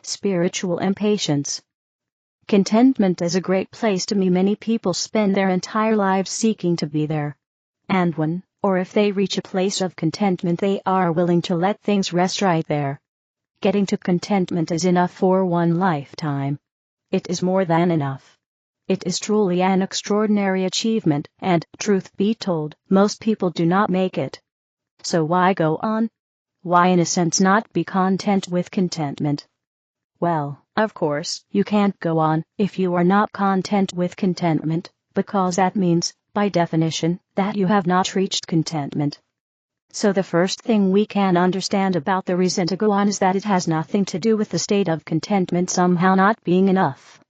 Spiritual impatience. Contentment is a great place to be. Many people spend their entire lives seeking to be there. And when, or if they reach a place of contentment, they are willing to let things rest right there. Getting to contentment is enough for one lifetime. It is more than enough. It is truly an extraordinary achievement, and, truth be told, most people do not make it. So why go on? Why in a sense not be content with contentment? Well, of course, you can't go on if you are not content with contentment, because that means, by definition, that you have not reached contentment. So the first thing we can understand about the reason to go on is that it has nothing to do with the state of contentment somehow not being enough.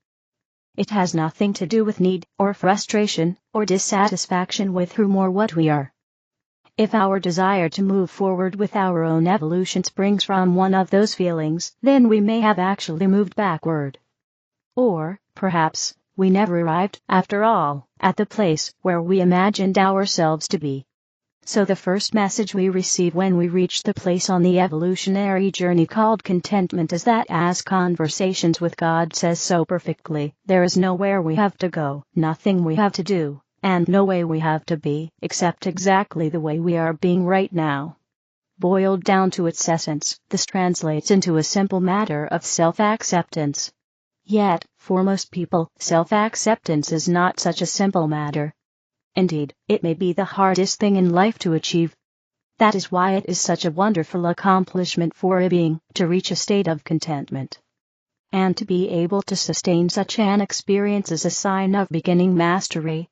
It has nothing to do with need, or frustration, or dissatisfaction with whom or what we are. If our desire to move forward with our own evolution springs from one of those feelings, then we may have actually moved backward. Or, perhaps, we never arrived, after all, at the place where we imagined ourselves to be. So the first message we receive when we reach the place on the evolutionary journey called contentment is that, as Conversations with God says so perfectly, there is nowhere we have to go, nothing we have to do, and no way we have to be, except exactly the way we are being right now. Boiled down to its essence, this translates into a simple matter of self-acceptance. Yet, for most people, self-acceptance is not such a simple matter. Indeed, it may be the hardest thing in life to achieve. That is why it is such a wonderful accomplishment for a being to reach a state of contentment. And to be able to sustain such an experience is a sign of beginning mastery.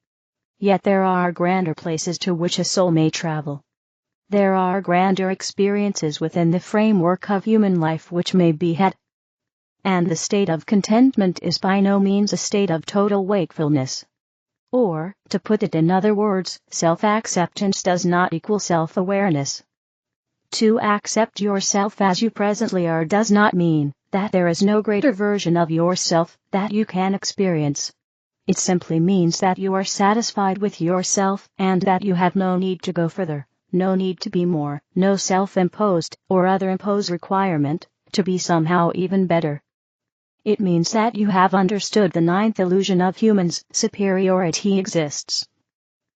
Yet there are grander places to which a soul may travel. There are grander experiences within the framework of human life which may be had. And the state of contentment is by no means a state of total wakefulness. Or, to put it in other words, self-acceptance does not equal self-awareness. To accept yourself as you presently are does not mean that there is no greater version of yourself that you can experience. It simply means that you are satisfied with yourself and that you have no need to go further, no need to be more, no self-imposed or other imposed requirement to be somehow even better. It means that you have understood the ninth illusion of humans: superiority exists.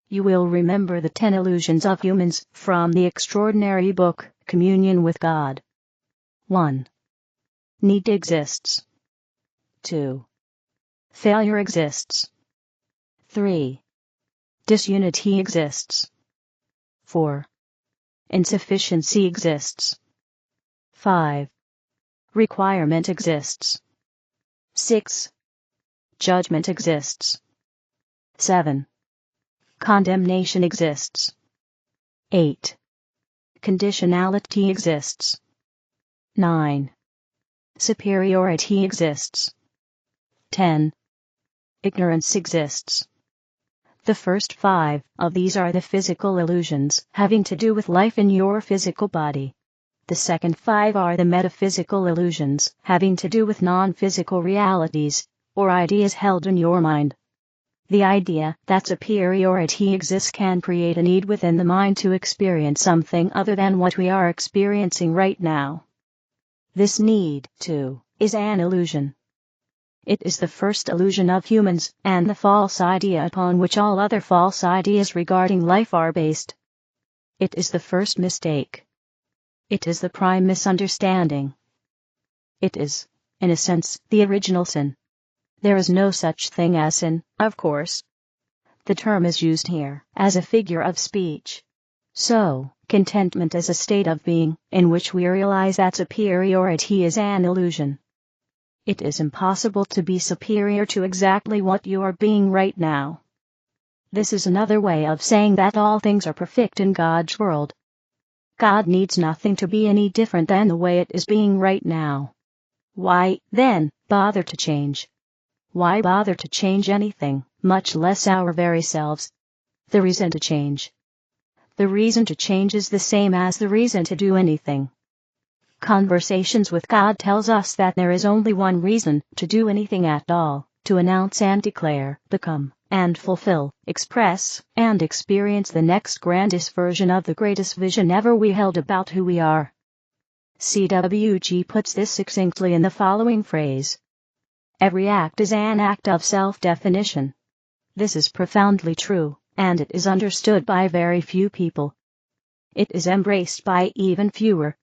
You will remember the 10 illusions of humans from the extraordinary book, Communion with God. 1. Need exists. 2. Failure exists. 3. Disunity exists. 4. Insufficiency exists. 5. Requirement exists. 6. Judgment exists. 7. Condemnation exists. 8. Conditionality exists. 9. Superiority exists. 10. Ignorance exists. The first 5 of these are the physical illusions, having to do with life in your physical body. The second 5 are the metaphysical illusions, having to do with non-physical realities, or ideas held in your mind. The idea that superiority exists can create a need within the mind to experience something other than what we are experiencing right now. This need, too, is an illusion. It is the first illusion of humans, and the false idea upon which all other false ideas regarding life are based. It is the first mistake. It is the prime misunderstanding. It is, in a sense, the original sin. There is no such thing as sin, of course. The term is used here as a figure of speech. So, contentment is a state of being in which we realize that superiority is an illusion. It is impossible to be superior to exactly what you are being right now. This is another way of saying that all things are perfect in God's world. God needs nothing to be any different than the way it is being right now. Why, then, bother to change? Why bother to change anything, much less our very selves? The reason to change. The reason to change is the same as the reason to do anything. Conversations with God tells us that there is only one reason to do anything at all: to announce and declare, become, and fulfill, express, and experience the next grandest version of the greatest vision ever we held about who we are. CWG puts this succinctly in the following phrase. Every act is an act of self-definition. This is profoundly true, and it is understood by very few people. It is embraced by even fewer.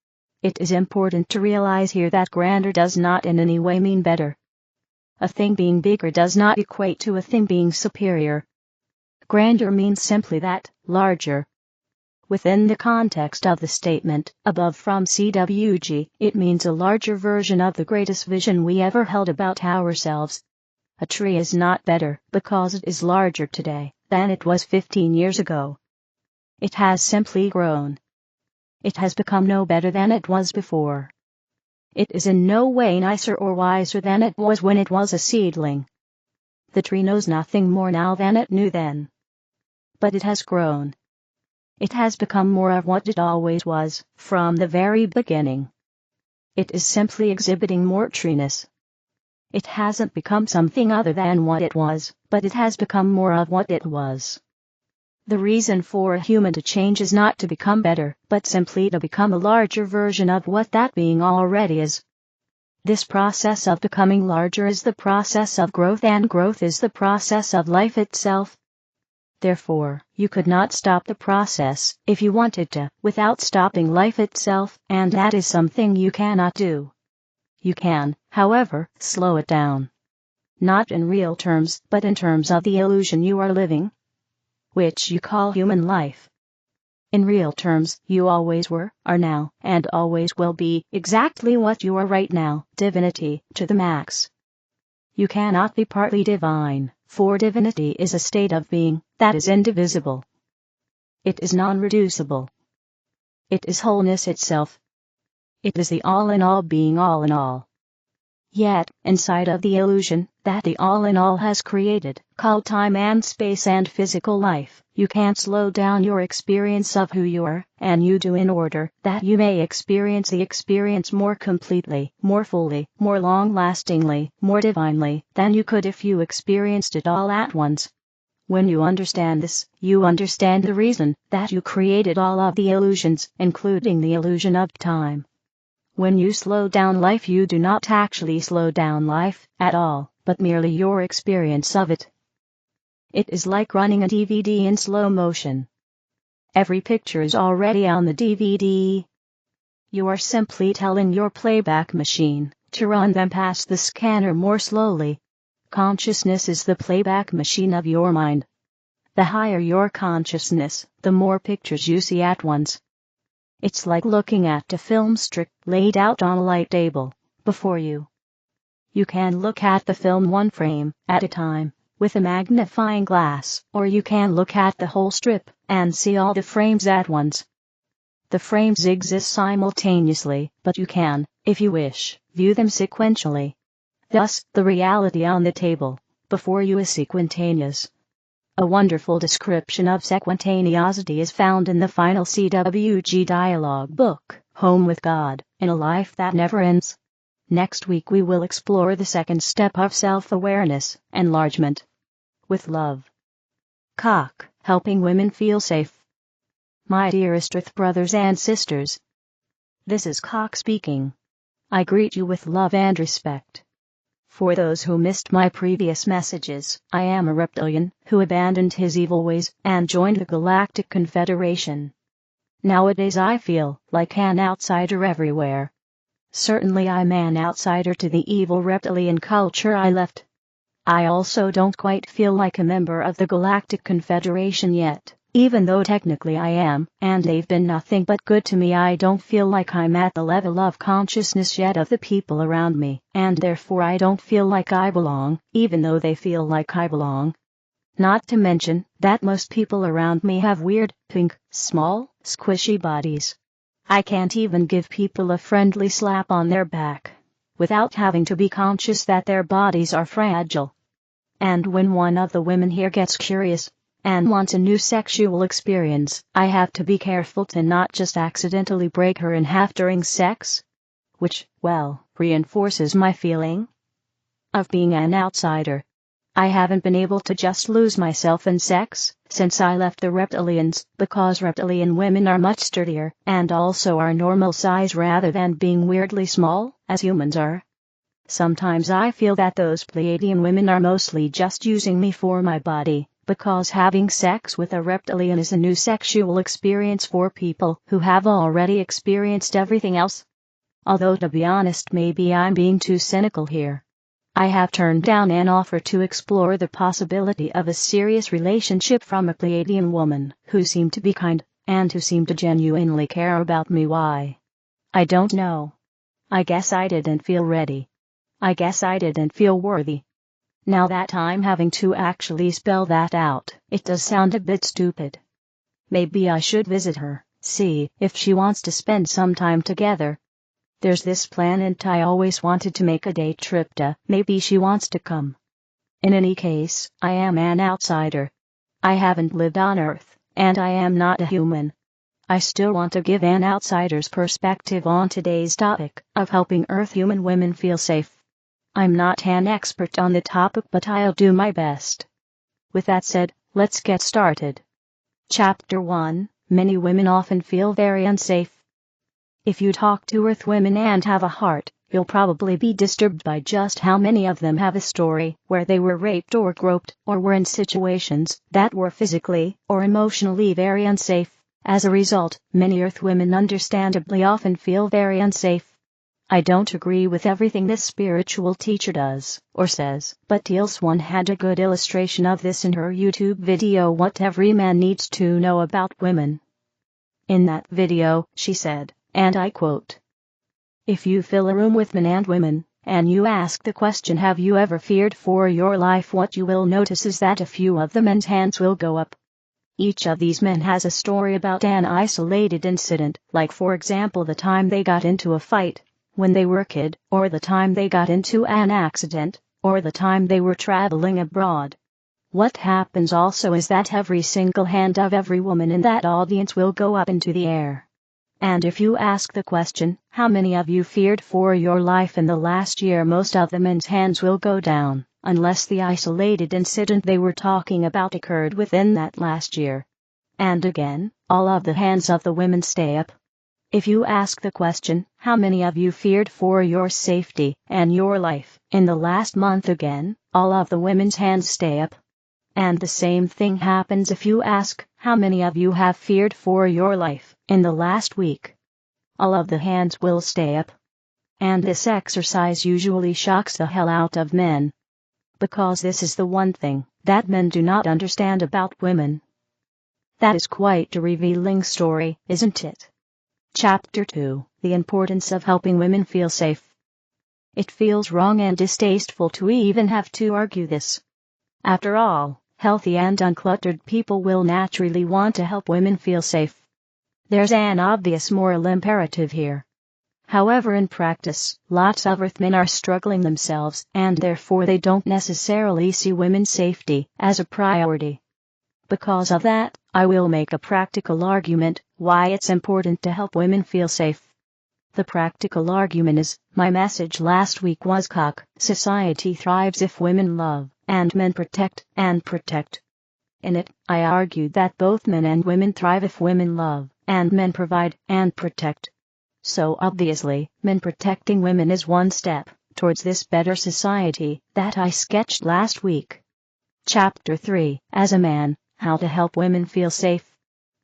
It is important to realize here that grander does not in any way mean better. A thing being bigger does not equate to a thing being superior. Grandeur means simply that, larger. Within the context of the statement above from CWG, it means a larger version of the greatest vision we ever held about ourselves. A tree is not better because it is larger today than it was 15 years ago. It has simply grown. It has become no better than it was before. It is in no way nicer or wiser than it was when it was a seedling. The tree knows nothing more now than it knew then. But it has grown. It has become more of what it always was, from the very beginning. It is simply exhibiting more treeness. It hasn't become something other than what it was, but it has become more of what it was. The reason for a human to change is not to become better, but simply to become a larger version of what that being already is. This process of becoming larger is the process of growth, and growth is the process of life itself. Therefore, you could not stop the process, if you wanted to, without stopping life itself, and that is something you cannot do. You can, however, slow it down. Not in real terms, but in terms of the illusion you are living, which you call human life. In real terms, you always were, are now, and always will be, exactly what you are right now, divinity, to the max. You cannot be partly divine, for divinity is a state of being that is indivisible. It is non-reducible. It is wholeness itself. It is the all-in-all being all in all. Yet, inside of the illusion that the all-in-all has created, called time and space and physical life, you can't slow down your experience of who you are, and you do in order that you may experience the experience more completely, more fully, more long-lastingly, more divinely, than you could if you experienced it all at once. When you understand this, you understand the reason that you created all of the illusions, including the illusion of time. When you slow down life, you do not actually slow down life at all, but merely your experience of it. It is like running a DVD in slow motion. Every picture is already on the DVD. You are simply telling your playback machine to run them past the scanner more slowly. Consciousness is the playback machine of your mind. The higher your consciousness, the more pictures you see at once. It's like looking at a film strip laid out on a light table before you. You can look at the film one frame at a time with a magnifying glass, or you can look at the whole strip and see all the frames at once. The frames exist simultaneously, but you can, if you wish, view them sequentially. Thus, the reality on the table before you is sequentaneous. A wonderful description of sequentaneosity is found in the final CWG dialogue book, Home with God, in a Life That Never Ends. Next week we will explore the second step of self-awareness, enlargement. With love. Cock, helping women feel safe. My dearest Earth brothers and sisters. This is Cock speaking. I greet you with love and respect. For those who missed my previous messages, I am a reptilian who abandoned his evil ways and joined the Galactic Confederation. Nowadays I feel like an outsider everywhere. Certainly I'm an outsider to the evil reptilian culture I left. I also don't quite feel like a member of the Galactic Confederation yet. Even though technically I am, and they've been nothing but good to me, I don't feel like I'm at the level of consciousness yet of the people around me, and therefore I don't feel like I belong, even though they feel like I belong. Not to mention that most people around me have weird, pink, small, squishy bodies. I can't even give people a friendly slap on their back, without having to be conscious that their bodies are fragile. And when one of the women here gets curious, and wants a new sexual experience, I have to be careful to not just accidentally break her in half during sex. Which, well, reinforces my feeling of being an outsider. I haven't been able to just lose myself in sex since I left the reptilians, because reptilian women are much sturdier and also are normal size rather than being weirdly small, as humans are. Sometimes I feel that those Pleiadian women are mostly just using me for my body, because having sex with a reptilian is a new sexual experience for people who have already experienced everything else. Although to be honest, maybe I'm being too cynical here. I have turned down an offer to explore the possibility of a serious relationship from a Pleiadian woman who seemed to be kind, and who seemed to genuinely care about me. Why? I don't know. I guess I didn't feel ready. I guess I didn't feel worthy. Now that I'm having to actually spell that out, it does sound a bit stupid. Maybe I should visit her, see if she wants to spend some time together. There's this planet I always wanted to make a day trip to, maybe she wants to come. In any case, I am an outsider. I haven't lived on Earth, and I am not a human. I still want to give an outsider's perspective on today's topic of helping Earth human women feel safe. I'm not an expert on the topic, but I'll do my best. With that said, let's get started. Chapter 1: Many women often feel very unsafe. If you talk to Earth women and have a heart, you'll probably be disturbed by just how many of them have a story where they were raped or groped, or were in situations that were physically or emotionally very unsafe. As a result, many Earth women understandably often feel very unsafe. I don't agree with everything this spiritual teacher does or says, but Teal's one had a good illustration of this in her YouTube video, What Every Man Needs to Know About Women. In that video, she said, and I quote, "If you fill a room with men and women, and you ask the question, have you ever feared for your life, what you will notice is that a few of the men's hands will go up. Each of these men has a story about an isolated incident, like for example the time they got into a fight when they were a kid, or the time they got into an accident, or the time they were traveling abroad. What happens also is that every single hand of every woman in that audience will go up into the air. And if you ask the question, how many of you feared for your life in the last year, most of the men's hands will go down, unless the isolated incident they were talking about occurred within that last year. And again, all of the hands of the women stay up. If you ask the question, how many of you feared for your safety and your life in the last month, again, all of the women's hands stay up. And the same thing happens if you ask, how many of you have feared for your life in the last week? All of the hands will stay up. And this exercise usually shocks the hell out of men. Because this is the one thing that men do not understand about women. That is quite a revealing story, isn't it? Chapter 2: The Importance of Helping Women Feel Safe. It feels wrong and distasteful to even have to argue this. After all, healthy and uncluttered people will naturally want to help women feel safe. There's an obvious moral imperative here. However, in practice, lots of Earth men are struggling themselves, and therefore they don't necessarily see women's safety as a priority. Because of that, I will make a practical argument why it's important to help women feel safe. The practical argument is, my message last week was society thrives if women love, and men protect and protect. In it, I argued that both men and women thrive if women love, and men provide and protect. So obviously, men protecting women is one step towards this better society that I sketched last week. Chapter 3: As a man, how to help women feel safe.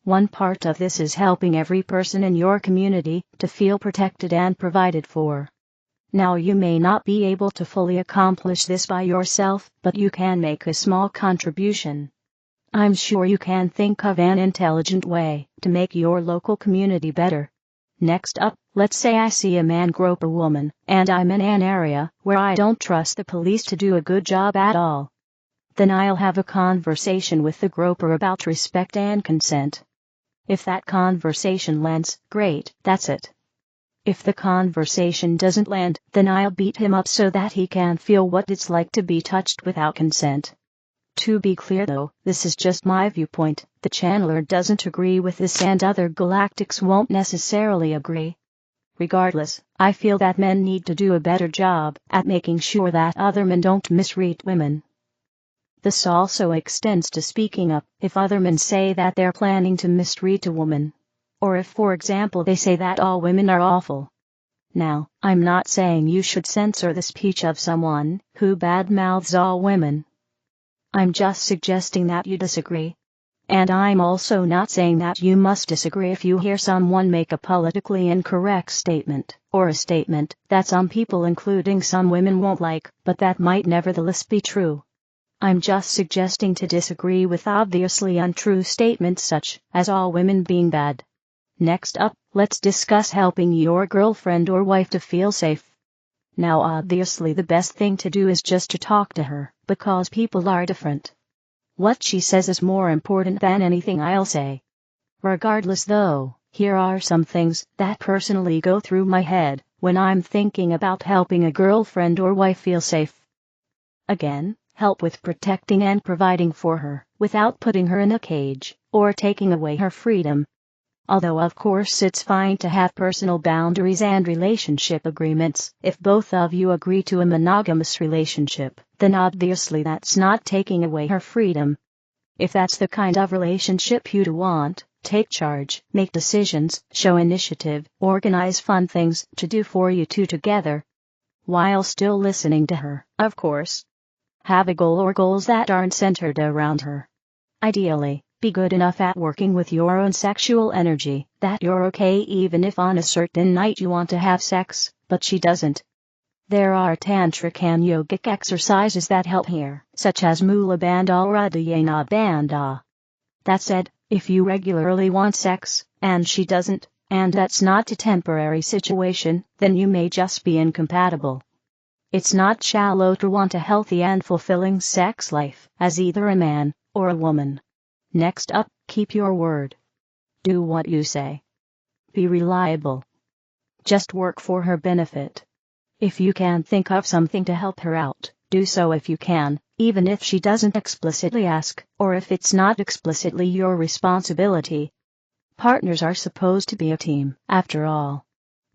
One part of this is helping every person in your community to feel protected and provided for. Now, you may not be able to fully accomplish this by yourself, but you can make a small contribution. I'm sure you can think of an intelligent way to make your local community better. Next up, let's say I see a man grope a woman, and I'm in an area where I don't trust the police to do a good job at all. Then I'll have a conversation with the groper about respect and consent. If that conversation lands, great, that's it. If the conversation doesn't land, then I'll beat him up so that he can feel what it's like to be touched without consent. To be clear though, this is just my viewpoint. The channeler doesn't agree with this, and other galactics won't necessarily agree. Regardless, I feel that men need to do a better job at making sure that other men don't mistreat women. This also extends to speaking up if other men say that they're planning to mistreat a woman. Or if, for example, they say that all women are awful. Now, I'm not saying you should censor the speech of someone who badmouths all women. I'm just suggesting that you disagree. And I'm also not saying that you must disagree if you hear someone make a politically incorrect statement, or a statement that some people including some women won't like, but that might nevertheless be true. I'm just suggesting to disagree with obviously untrue statements such as all women being bad. Next up, let's discuss helping your girlfriend or wife to feel safe. Now obviously the best thing to do is just to talk to her, because people are different. What she says is more important than anything I'll say. Regardless though, here are some things that personally go through my head when I'm thinking about helping a girlfriend or wife feel safe. Again, help with protecting and providing for her, without putting her in a cage, or taking away her freedom. Although of course it's fine to have personal boundaries and relationship agreements, if both of you agree to a monogamous relationship, then obviously that's not taking away her freedom. If that's the kind of relationship you'd want, take charge, make decisions, show initiative, organize fun things to do for you two together. While still listening to her, of course. Have a goal or goals that aren't centered around her. Ideally, be good enough at working with your own sexual energy that you're okay even if on a certain night you want to have sex, but she doesn't. There are tantric and yogic exercises that help here, such as Mula Bandha or Uddiyana Bandha. That said, if you regularly want sex, and she doesn't, and that's not a temporary situation, then you may just be incompatible. It's not shallow to want a healthy and fulfilling sex life, as either a man or a woman. Next up, keep your word. Do what you say. Be reliable. Just work for her benefit. If you can think of something to help her out, do so if you can, even if she doesn't explicitly ask, or if it's not explicitly your responsibility. Partners are supposed to be a team, after all.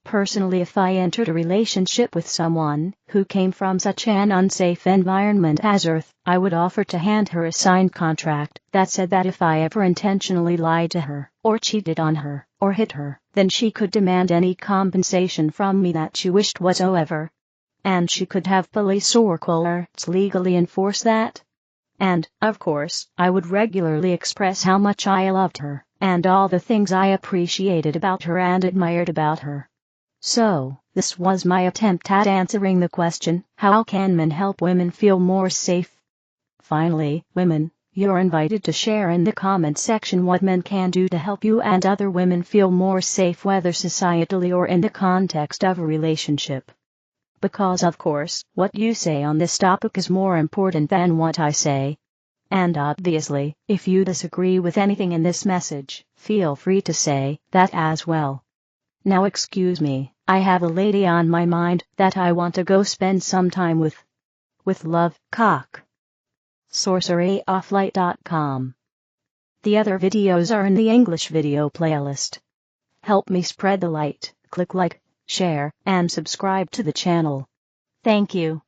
Personally, if I entered a relationship with someone who came from such an unsafe environment as Earth, I would offer to hand her a signed contract that said that if I ever intentionally lied to her, or cheated on her, or hit her, then she could demand any compensation from me that she wished whatsoever. And she could have police or courts legally enforce that. And, of course, I would regularly express how much I loved her, and all the things I appreciated about her and admired about her. So, this was my attempt at answering the question, how can men help women feel more safe? Finally, women, you're invited to share in the comment section what men can do to help you and other women feel more safe, whether societally or in the context of a relationship. Because of course, what you say on this topic is more important than what I say. And obviously, if you disagree with anything in this message, feel free to say that as well. Now excuse me, I have a lady on my mind that I want to go spend some time with. With love, cock. sorceryofflight.com. The other videos are in the English video playlist. Help me spread the light, click like, share, and subscribe to the channel. Thank you.